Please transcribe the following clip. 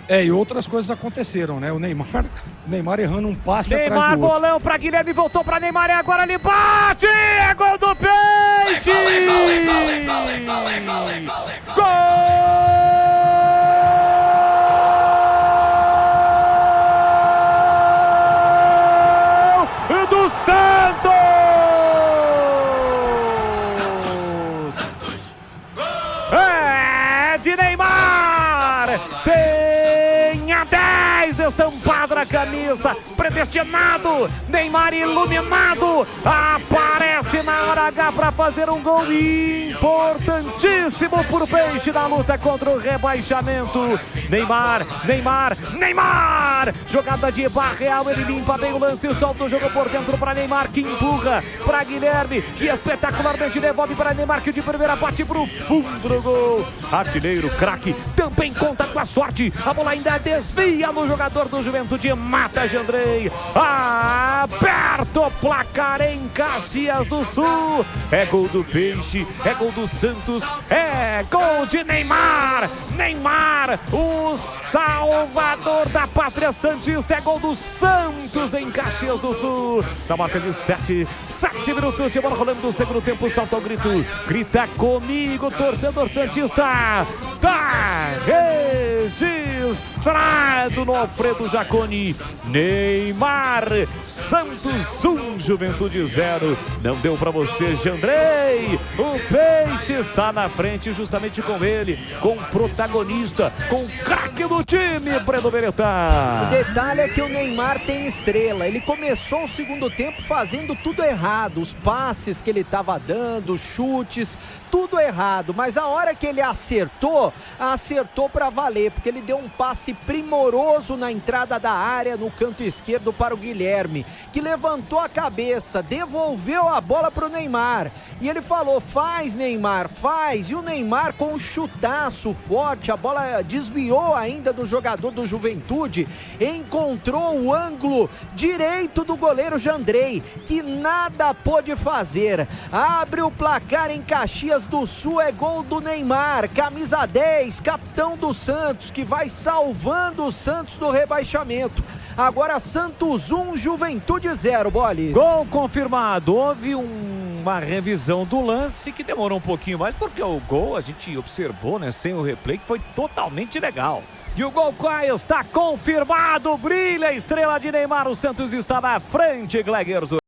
E outras coisas aconteceram, né? O Neymar errando um passe atrás Neymar, do outro. bolão pra Guilherme, voltou pra Neymar e agora ele bate! É gol do Peixe! Gol do Santos! É de Neymar! Tem a 10 estampado na camisa, predestinado, Neymar iluminado, aparece na hora H para fazer um gol importantíssimo por Peixe na luta contra o rebaixamento. Neymar, jogada de barra real, ele limpa bem o lance, solta o jogo por dentro para Neymar, que empurra para Guilherme, que espetacularmente devolve para Neymar, que de primeira bate pro fundo do gol. Artilheiro, craque, também conta com a sorte, a bola ainda desvia no jogador do Juventude, mata Jandrei, aperta o placar em Caxias do Sul, é gol do Peixe, é gol do Santos, é gol de Neymar, o salvador da pátria santista, é gol do Santos em Caxias do Sul, na marca de 7 minutos de bola rolando do segundo tempo, salta o grito, grita comigo, torcedor santista, tá registrado no Alfredo Jaconi. Neymar, Santos 1, Juventude 0. Não deu pra você, Jandrei. O Peixe está na frente justamente com ele, com o protagonista, com o craque do time, Breno Beretá. O detalhe é que o Neymar tem estrela. Ele começou o segundo tempo fazendo tudo errado. Os passes que ele estava dando, os chutes, tudo errado. Mas a hora que ele acertou pra valer, porque ele deu um passe primoroso na entrada da área, no canto esquerdo para o Guilherme, que levantou a cabeça, devolveu a bola para o Neymar. E ele falou, faz Neymar, faz. E o Neymar com um chutaço forte, a bola desviou ainda do jogador do Juventude, encontrou o ângulo direito do goleiro Jandrei, que nada pôde fazer. Abre o placar em Caxias do Sul, é gol do Neymar, camisa 10, capitão do Santos, que vai salvando o Santos do rebaixamento. Agora Santos 1, Juventude 0, Bolis. Gol confirmado. Houve uma revisão do lance que demorou um pouquinho mais, porque o gol a gente observou, né, sem o replay, que foi totalmente legal. E o gol Caio está confirmado. Brilha a estrela de Neymar. O Santos está na frente, Gleguerzo.